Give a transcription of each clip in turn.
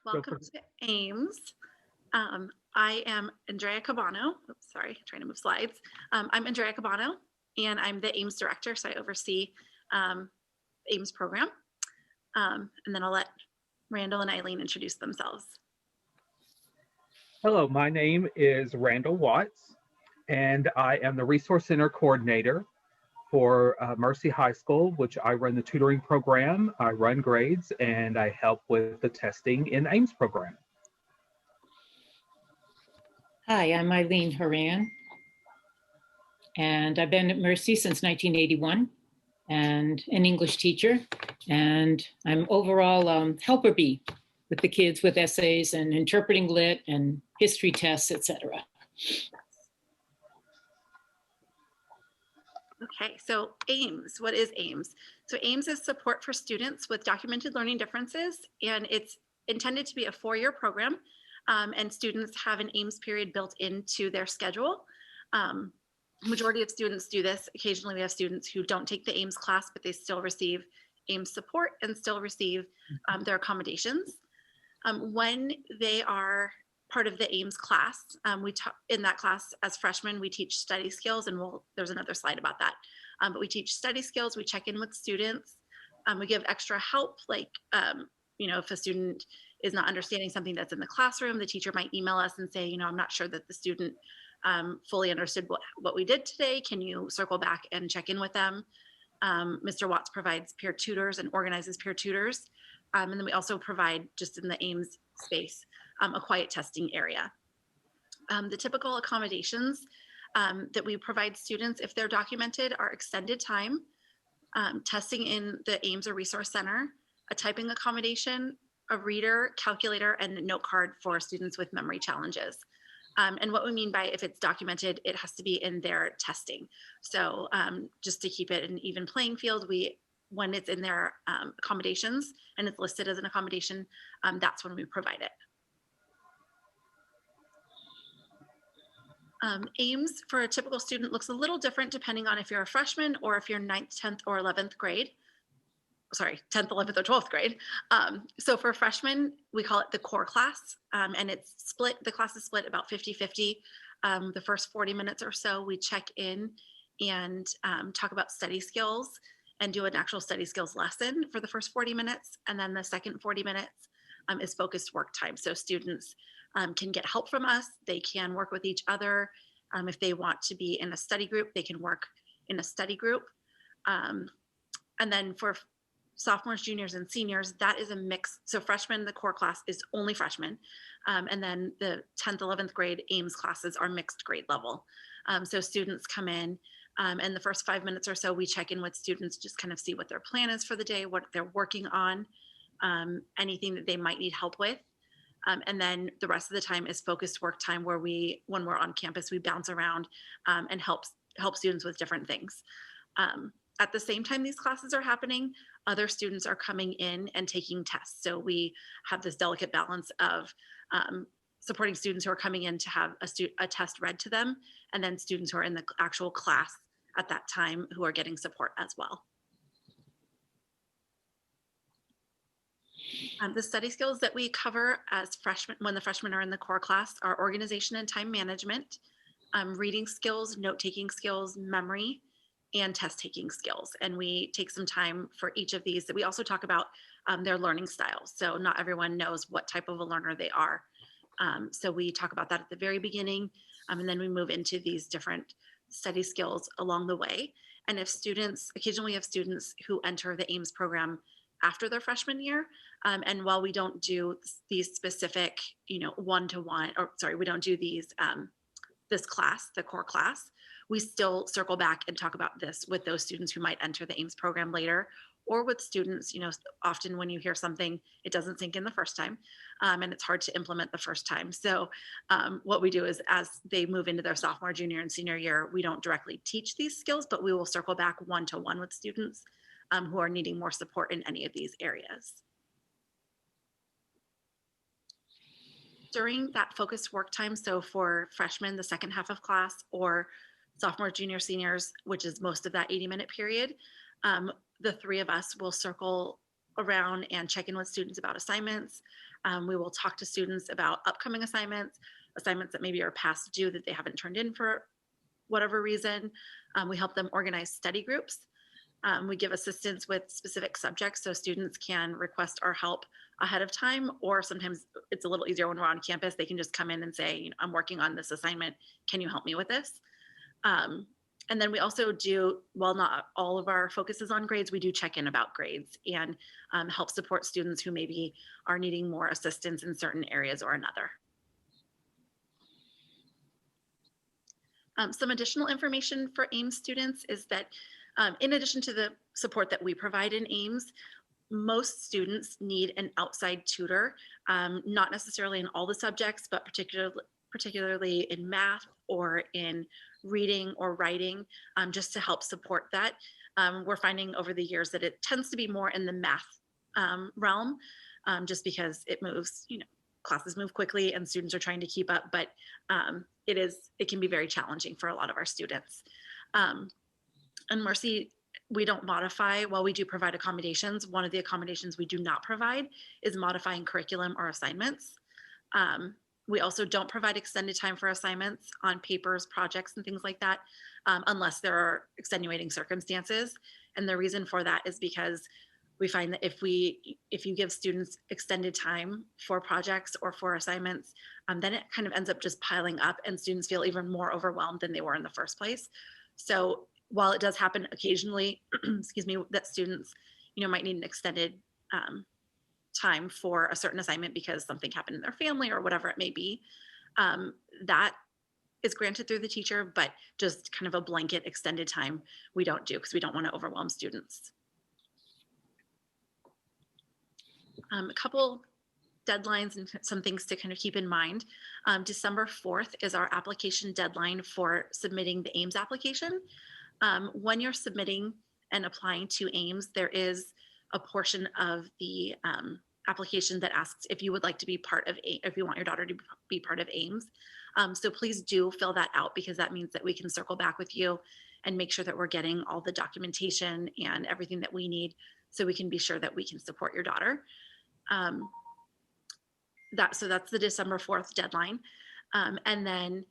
Go Welcome for to Ames. I am Andrea Cabano. Oops, sorry, trying to move slides. I'm Andrea Cabano, and I'm the Ames director, so I oversee um, Ames program. And then I'll let Randall and Eileen introduce themselves. Hello, my name is Randall Watts, and I am the Resource Center Coordinator for Mercy High School, which I run the tutoring program, I run grades, and I help with the testing in Ames program. Hi, I'm Eileen Horan, and I've been at Mercy since 1981 and an English teacher. And I'm overall helper bee with the kids with essays and interpreting lit and history tests, etc. Okay, so Ames, what is Ames? So Ames is support for students with documented learning differences, and it's intended to be a 4-year program, and students have an Ames period built into their schedule. Majority of students do this. Occasionally we have students who don't take the Ames class, but they still receive Ames support and still receive their accommodations. When they are part of the Ames class, in that class as freshmen, we teach study skills, and there's another slide about that. But we teach study skills, we check in with students, we give extra help, like, if a student is not understanding something that's in the classroom, the teacher might email us and say, I'm not sure that the student fully understood what we did today. Can you circle back and check in with them? Mr. Watts provides peer tutors and organizes peer tutors. And then we also provide, just in the Ames space, a quiet testing area. The typical accommodations that we provide students, if they're documented, are extended time, testing in the Ames or Resource Center, a typing accommodation, a reader, calculator, and a note card for students with memory challenges. And what we mean by if it's documented, it has to be in their testing. So just to keep it an even playing field, when it's in their accommodations and it's listed as an accommodation, that's when we provide it. Ames for a typical student looks a little different depending on if you're a freshman or if you're 9th, 10th, or 11th grade. Sorry, 10th, 11th, or 12th grade. So for freshmen, we call it the core class, and it's split. The class is split about 50-50. The first 40 minutes or so, we check in and talk about study skills and do an actual study skills lesson for the first 40 minutes. And then the second 40 minutes is focused work time. So students can get help from us. They can work with each other. If they want to be in a study group, they can work in a study group. And then for sophomores, juniors, and seniors, that is a mix. So freshmen, the core class is only freshmen. And then the 10th, 11th grade Ames classes are mixed grade level. So students come in, and the first 5 minutes or so, we check in with students, just kind of see what their plan is for the day, what they're working on, anything that they might need help with. And then the rest of the time is focused work time, where when we're on campus, we bounce around and help students with different things. At the same time these classes are happening, other students are coming in and taking tests. So we have this delicate balance of supporting students who are coming in to have a test read to them, and then students who are in the actual class at that time who are getting support as well. The study skills that we cover as freshmen, when the freshmen are in the core class, are organization and time management, reading skills, note-taking skills, memory, and test taking skills. And we take some time for each of these. We also talk about their learning styles. So not everyone knows what type of a learner they are. So we talk about that at the very beginning, and then we move into these different study skills along the way. And occasionally we have students who enter the Ames program after their freshman year. And while we don't do these specific, one-to-one, we don't do this class, the core class, we still circle back and talk about this with those students who might enter the Ames program later, or with students, often when you hear something, it doesn't sink in the first time, and it's hard to implement the first time. So what we do is, as they move into their sophomore, junior, and senior year, we don't directly teach these skills, but we will circle back one-to-one with students who are needing more support in any of these areas. During that focused work time, so for freshmen, the second half of class, or sophomore, junior, seniors, which is most of that 80-minute period, the three of us will circle around and check in with students about assignments. We will talk to students about upcoming assignments, assignments that maybe are past due that they haven't turned in for whatever reason. We help them organize study groups. We give assistance with specific subjects so students can request our help ahead of time, or sometimes it's a little easier when we're on campus. They can just come in and say, you know, I'm working on this assignment. Can you help me with this? And then we also do, while not all of our focus is on grades, we do check in about grades and help support students who maybe are needing more assistance in certain areas or another. Some additional information for Ames students is that in addition to the support that we provide in Ames, most students need an outside tutor, not necessarily in all the subjects, but particularly in math or in reading or writing, just to help support that. We're finding over the years that it tends to be more in the math realm, just because it moves, you know, classes move quickly and students are trying to keep up, but it can be very challenging for a lot of our students. And Mercy, we don't modify, while we do provide accommodations, one of the accommodations we do not provide is modifying curriculum or assignments. We also don't provide extended time for assignments on papers, projects, and things like that, unless there are extenuating circumstances. And the reason for that is because we find that if you give students extended time for projects or for assignments, then it kind of ends up just piling up and students feel even more overwhelmed than they were in the first place. So while it does happen occasionally, excuse me, that students, you know, might need an extended time for a certain assignment because something happened in their family or whatever it may be, that is granted through the teacher, but just kind of a blanket extended time we don't do because we don't want to overwhelm students. A couple deadlines and some things to kind of keep in mind. December 4th is our application deadline for submitting the Ames application. When you're submitting and applying to Ames, there is a portion of the application that asks if you would like to be part of, if you want your daughter to be part of Ames. So please do fill that out, because that means that we can circle back with you and make sure that we're getting all the documentation and everything that we need so we can be sure that we can support your daughter. So that's the December 4th deadline. And then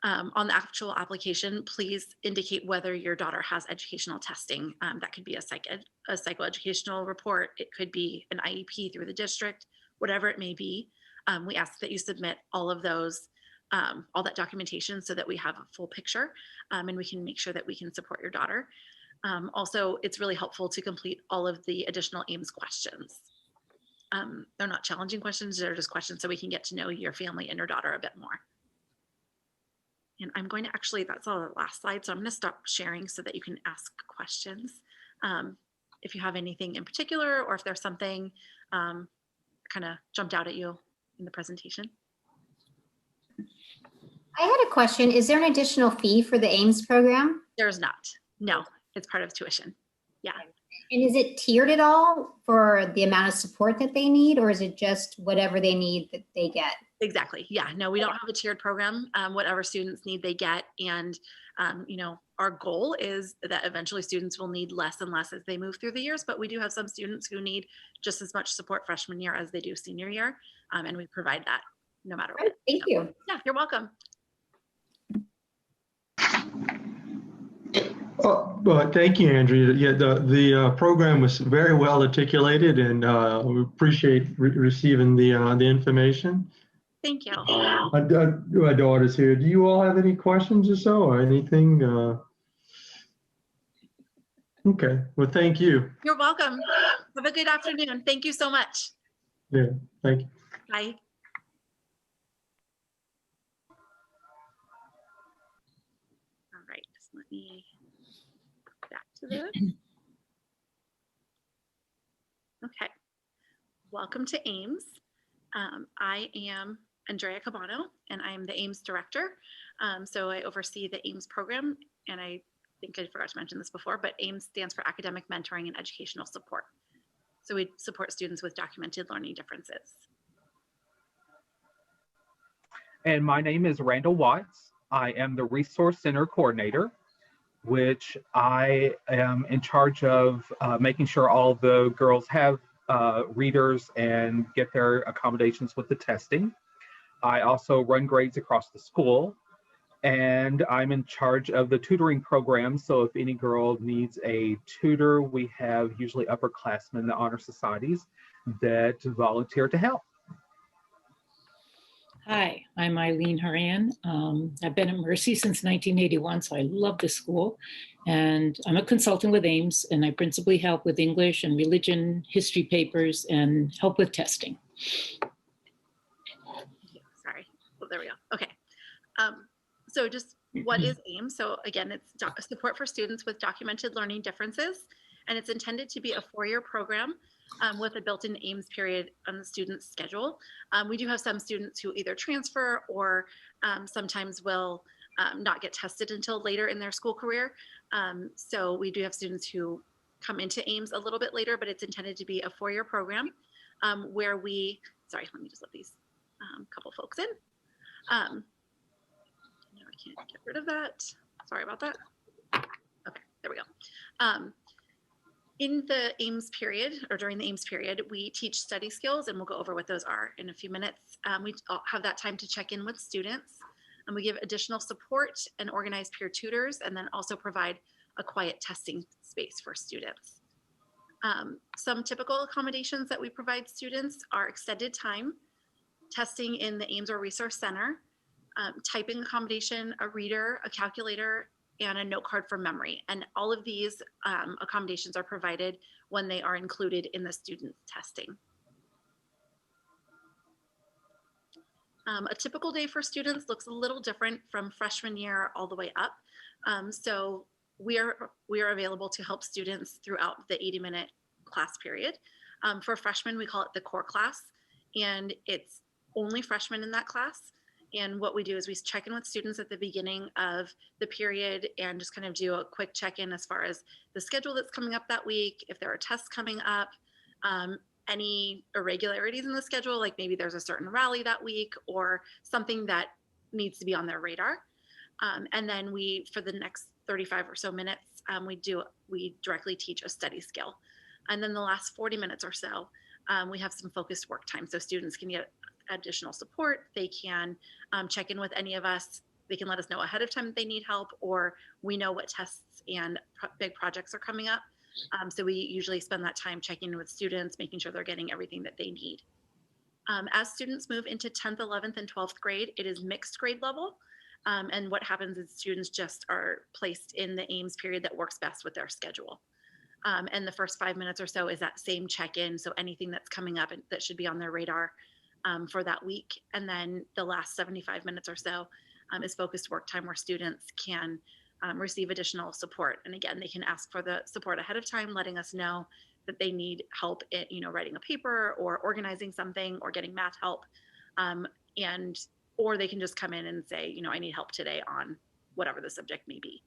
on the actual application, please indicate whether your daughter has educational testing. That could be a psychoeducational report. It could be an IEP through the district, whatever it may be. We ask that you submit all of those, all that documentation so that we have a full picture and we can make sure that we can support your daughter. Also, it's really helpful to complete all of the additional Ames questions. They're not challenging questions, they're just questions so we can get to know your family and your daughter a bit more. And I'm going to actually, that's all the last slide, so I'm going to stop sharing so that you can ask questions. If you have anything in particular, or if there's something kind of jumped out at you in the presentation. I had a question. Is there an additional fee for the Ames program? There's not. No, it's part of tuition. Yeah. And is it tiered at all for the amount of support that they need, or is it just whatever they need that they get? Exactly. Yeah. No, we don't have a tiered program. Whatever students need, they get. And, you know, our goal is that eventually students will need less and less as they move through the years. But we do have some students who need just as much support freshman year as they do senior year. And we provide that no matter what. Thank you. Yeah, you're welcome. Well, thank you, Andrea. Yeah, the program was very well articulated, and we appreciate receiving the information. Thank you. My daughter's here. Do you all have any questions or so, or anything? Okay. Well, thank you. You're welcome. Have a good afternoon. Thank you so much. Yeah. Thank you. Bye. All right. Just let me back to this. Okay. Welcome to Ames. I am Andrea Cabano, and I'm the Ames director. So I oversee the Ames program, and I think I forgot to mention this before, but Ames stands for Academic Mentoring and Educational Support. So we support students with documented learning differences. And my name is Randall Watts. I am the Resource Center Coordinator which I am in charge of making sure all the girls have readers and get their accommodations with the testing. I also run grades across the school, and I'm in charge of the tutoring program. So if any girl needs a tutor, we have usually upperclassmen, the honor societies, that volunteer to help. Hi, I'm Eileen Horan. I've been at Mercy since 1981, so I love this school. And I'm a consultant with Ames, and I principally help with English and religion, history papers, and help with testing. Sorry. Oh, there we go. Okay. So just what is Ames? So again, it's support for students with documented learning differences, and it's intended to be a 4-year program with a built-in Ames period on the student's schedule. We do have some students who either transfer or sometimes will not get tested until later in their school career. So we do have students who come into Ames a little bit later, but it's intended to be a 4-year program where we, sorry, let me just let these couple folks in. No, I can't get rid of that. Sorry about that. Okay, there we go. In the Ames period, or during the Ames period, we teach study skills, and we'll go over what those are in a few minutes. We have that time to check in with students, and we give additional support and organize peer tutors, and then also provide a quiet testing space for students. Some typical accommodations that we provide students are extended time, testing in the Ames or Resource Center, typing accommodation, a reader, a calculator, and a note card for memory. And all of these accommodations are provided when they are included in the student testing. A typical day for students looks a little different from freshman year all the way up. So we are available to help students throughout the 80-minute class period. For freshmen, we call it the core class, and it's only freshmen in that class. And what we do is we check in with students at the beginning of the period and just kind of do a quick check-in as far as the schedule that's coming up that week, if there are tests coming up, any irregularities in the schedule, like maybe there's a certain rally that week or something that needs to be on their radar. And then we, for the next 35 or so minutes, we directly teach a study skill. And then the last 40 minutes or so, we have some focused work time. So students can get additional support. They can check in with any of us. They can let us know ahead of time that they need help, or we know what tests and big projects are coming up. So we usually spend that time checking in with students, making sure they're getting everything that they need. As students move into 10th, 11th, and 12th grade, it is mixed grade level. And what happens is students just are placed in the Ames period that works best with their schedule. And the first 5 minutes or so is that same check-in. So anything that's coming up and that should be on their radar for that week. And then the last 75 minutes or so is focused work time where students can receive additional support. And again, they can ask for the support ahead of time, letting us know that they need help at, writing a paper or organizing something or getting math help. Or they can just come in and say, I need help today on whatever the subject may be.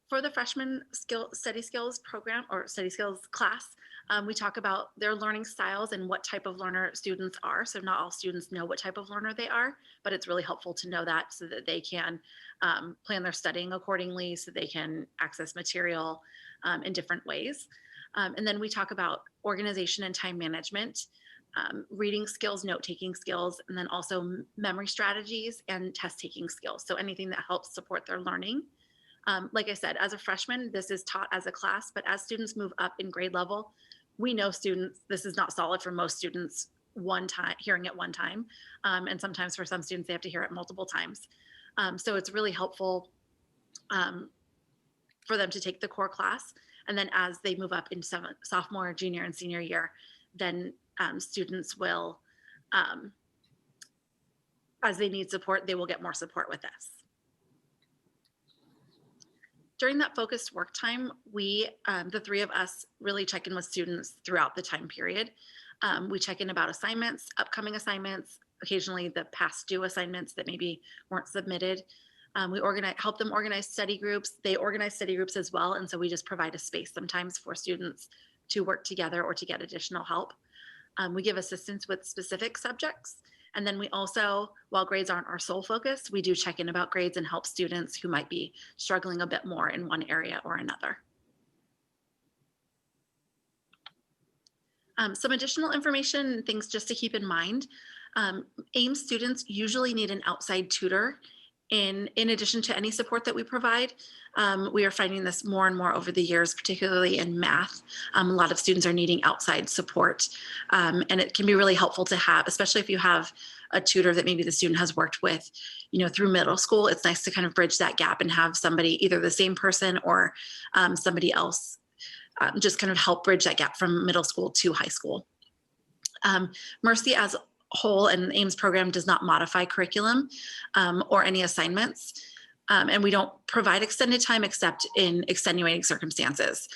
For the freshman study skills program or study skills class, we talk about their learning styles and what type of learner students are. So not all students know what type of learner they are, but it's really helpful to know that so that they can plan their studying accordingly, so they can access material in different ways. And then we talk about organization and time management, reading skills, note-taking skills, and then also memory strategies and test-taking skills. So anything that helps support their learning. Like I said, as a freshman, this is taught as a class, but as students move up in grade level, we know students, this is not solid for most students hearing it one time. And sometimes for some students, they have to hear it multiple times. So it's really helpful for them to take the core class. And then as they move up in sophomore, junior, and senior year, then students will, as they need support, they will get more support with us. During that focused work time, we, the three of us, really check in with students throughout the time period. We check in about assignments, upcoming assignments, occasionally the past due assignments that maybe weren't submitted. We help them organize study groups. They organize study groups as well, and so we just provide a space sometimes for students to work together or to get additional help. We give assistance with specific subjects. And then we also, while grades aren't our sole focus, we do check in about grades and help students who might be struggling a bit more in one area or another. Some additional information and things just to keep in mind. Ames students usually need an outside tutor in addition to any support that we provide. We are finding this more and more over the years, particularly in math. A lot of students are needing outside support, and it can be really helpful to have, especially if you have a tutor that maybe the student has worked with, through middle school. It's nice to kind of bridge that gap and have somebody, either the same person or somebody else, just kind of help bridge that gap from middle school to high school. Mercy as a whole and the Ames program does not modify curriculum or any assignments. And we don't provide extended time except in extenuating circumstances.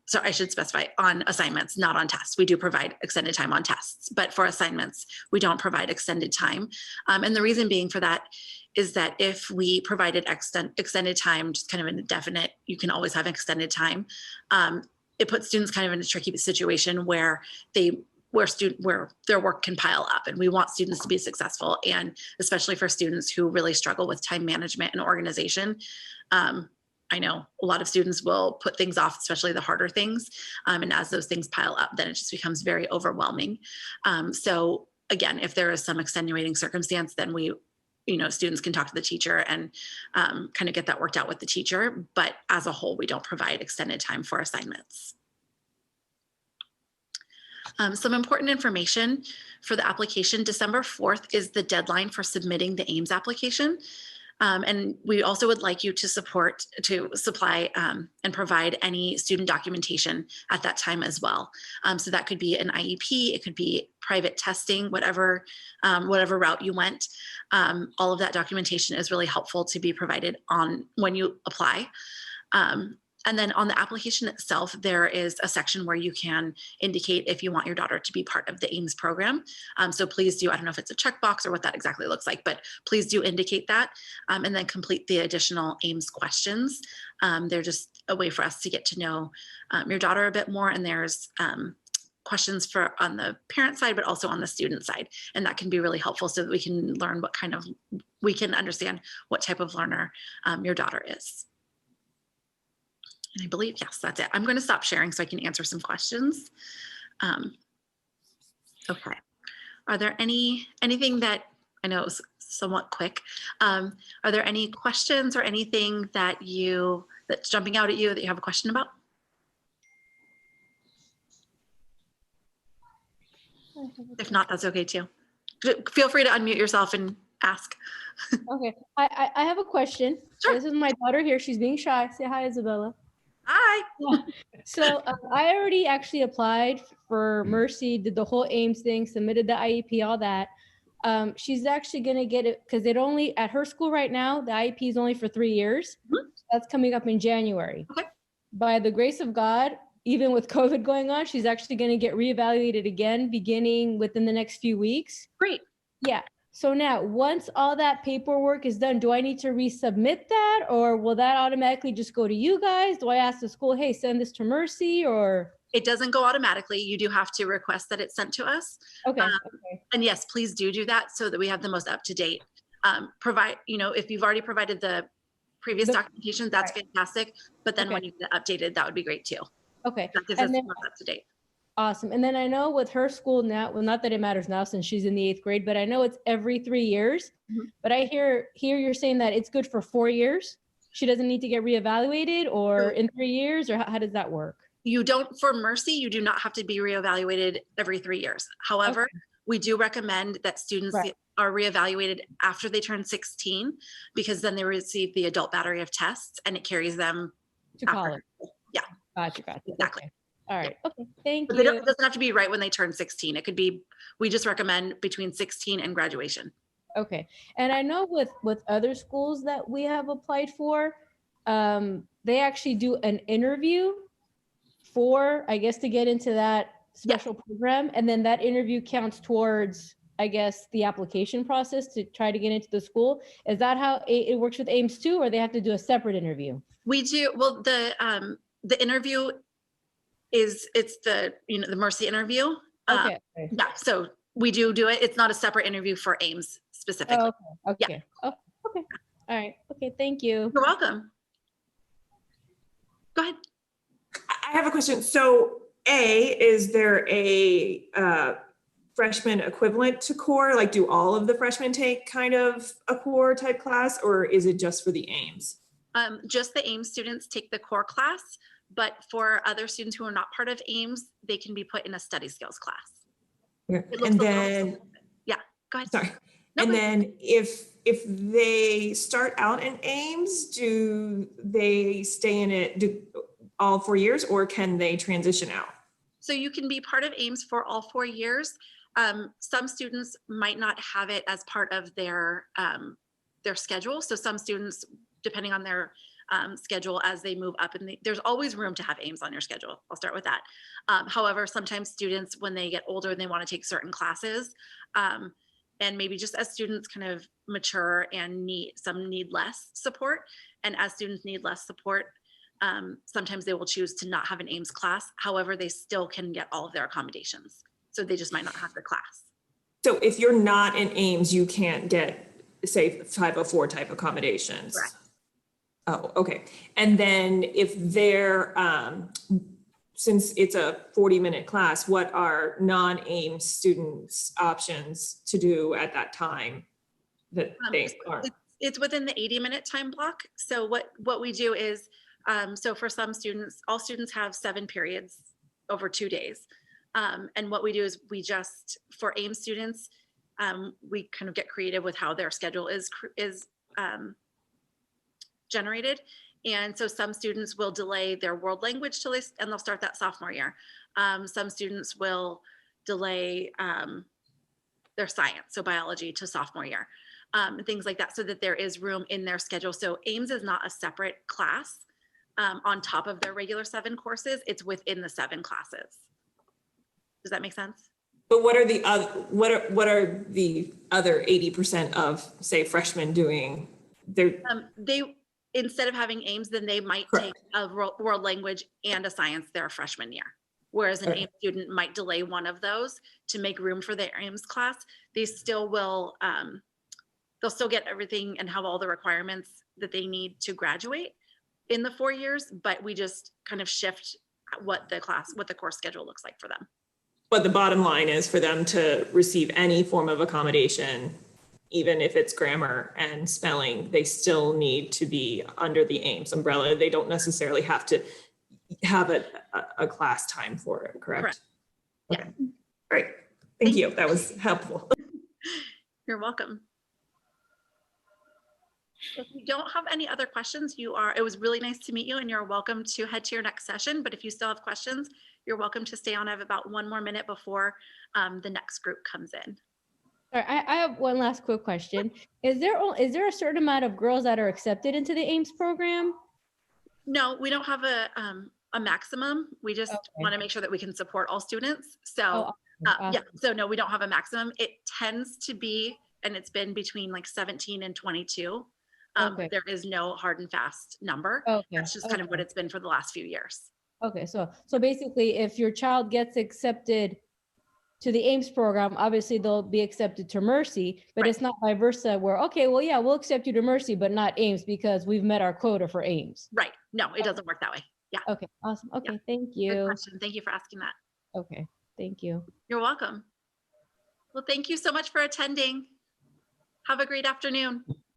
So I should specify, on assignments, not on tests. We do provide extended time on tests, but for assignments, we don't provide extended time. And the reason being for that is that if we provided extended time, just kind of an indefinite, you can always have extended time, it puts students kind of in a tricky situation where their work can pile up, and we want students to be successful, and especially for students who really struggle with time management and organization. I know a lot of students will put things off, especially the harder things, and as those things pile up, then it just becomes very overwhelming. So again, if there is some extenuating circumstance, then students can talk to the teacher and kind of get that worked out with the teacher, but as a whole, we don't provide extended time for assignments. Some important information for the application: December 4th is the deadline for submitting the Ames application. And we also would like you to supply and provide any student documentation at that time as well. So that could be an IEP, it could be private testing, whatever route you went. All of that documentation is really helpful to be provided when you apply. And then on the application itself, there is a section where you can indicate if you want your daughter to be part of the Ames program. So please do, I don't know if it's a checkbox or what that exactly looks like, but please do indicate that, and then complete the additional Ames questions. They're just a way for us to get to know your daughter a bit more, and there's questions on the parent side, but also on the student side. And that can be really helpful so that we can learn we can understand what type of learner your daughter is. And I believe, yes, that's it. I'm going to stop sharing so I can answer some questions. Okay. Are there anything that, I know it was somewhat quick. Are there any questions or anything that's jumping out at you that you have a question about? If not, that's okay too. Feel free to unmute yourself and ask. Okay, I have a question. Sure. This is my daughter here. She's being shy. Say hi, Isabella. Hi. So I already actually applied for Mercy, did the whole Ames thing, submitted the IEP, all that. She's actually going to get it because at her school right now, the IEP is only for 3 years. Mm-hmm. That's coming up in January. Okay. By the grace of God, even with COVID going on, she's actually going to get reevaluated again, beginning within the next few weeks. Great. Yeah. So now, once all that paperwork is done, do I need to resubmit that, or will that automatically just go to you guys? Do I ask the school, hey, send this to Mercy, or? It doesn't go automatically. You do have to request that it's sent to us. Okay. Okay. And yes, please do that so that we have the most up-to-date. If you've already provided the previous documentation, that's right. Fantastic. But then when you get updated, that would be great too. Okay. That gives us the most up-to-date. Awesome. And then I know with her school now, well, not that it matters now since she's in the 8th grade, but I know it's every 3 years. Mm-hmm. But I hear you're saying that it's good for 4 years. She doesn't need to get reevaluated, or in 3 years, or how does that work? You don't, for Mercy, you do not have to be reevaluated every 3 years. However, we do recommend that students are reevaluated after they turn 16, because then they receive the adult battery of tests and it carries them to college. Yeah. Gotcha. Exactly. Okay. All right. Okay. Thank you. It doesn't have to be right when they turn 16. It could be, we just recommend between 16 and graduation. Okay. And I know with other schools that we have applied for, they actually do an interview to get into that special program. And then that interview counts towards, the application process to try to get into the school. Is that how it works with Ames too, or they have to do a separate interview? We do. Well, the interview it's the Mercy interview. Okay. Yeah. So We do it. It's not a separate interview for Ames specifically. Oh, okay. Oh, okay. All right. Okay. Thank you. You're welcome. Go ahead. I have a question. So is there a freshman equivalent to core? Like, do all of the freshmen take kind of a core type class, or is it just for the Ames? Just the Ames students take the core class, but for other students who are not part of Ames, they can be put in a study skills class. Okay. It looks And a little then, different. Yeah, go ahead. sorry. No, And go then if they start out in Ames, do they stay in it all 4 years, or can they transition out? So you can be part of Ames for all 4 years. Some students might not have it as part of their schedule. So some students, depending on their schedule as they move up, and there's always room to have Ames on your schedule. I'll start with that. However, sometimes students, when they get older, they want to take certain classes. And maybe just as students kind of mature and need less support. And as students need less support, sometimes they will choose to not have an Ames class. However, they still can get all of their accommodations. So they just might not have the class. So if you're not in Ames, you can't get, say, 504 type accommodations. Correct. Oh, okay. And then if they're, since it's a 40-minute class, what are non-Ames students' options to do at that time that they are? It's within the 80-minute time block. So what we do is, so for some students, all students have 7 periods over 2 days. And what we do is for Ames students, we kind of get creative with how their schedule is generated. And so some students will delay their world language and they'll start that sophomore year. Some students will delay their science, so biology, to sophomore year, and things like that, so that there is room in their schedule. So Ames is not a separate class on top of their regular 7 courses. It's within the 7 classes. Does that make sense? But what are the other 80% of, say, freshmen doing? They, instead of having Ames, then they might Correct. take a world language and a science their freshman year. Whereas an Ames student might delay one of those to make room for their Ames class. They still will, they'll still get everything and have all the requirements that they need to graduate in the 4 years, but we just kind of shift what the course schedule looks like for them. But the bottom line is for them to receive any form of accommodation, even if it's grammar and spelling, they still need to be under the Ames umbrella. They don't necessarily have to have a class time for it, correct? Correct. Okay. Great. Thank you. That was helpful. You're welcome. If you don't have any other questions, it was really nice to meet you, and you're welcome to head to your next session. But if you still have questions, you're welcome to stay on. I have about 1 more minute before the next group comes in. All right, I have one last quick question. Is there a certain amount of girls that are accepted into the Ames program? No, we don't have a maximum. We just want to make sure that we can support all students. So yeah, so no, we don't have a maximum. It tends to be, and it's been between like 17 and 22. There is no hard and fast number. That's just kind of what it's been for the last few years. Okay, so basically, if your child gets accepted to the Ames program, obviously they'll be accepted to Mercy, but It's not vice versa where, okay, well, yeah, we'll accept you to Mercy, but not Ames because we've met our quota for Ames. Right. No, it doesn't work that way. Yeah. Okay, awesome. Okay, thank you. Good question. Thank you for asking that. Okay, thank you. You're welcome. Well, thank you so much for attending. Have a great afternoon.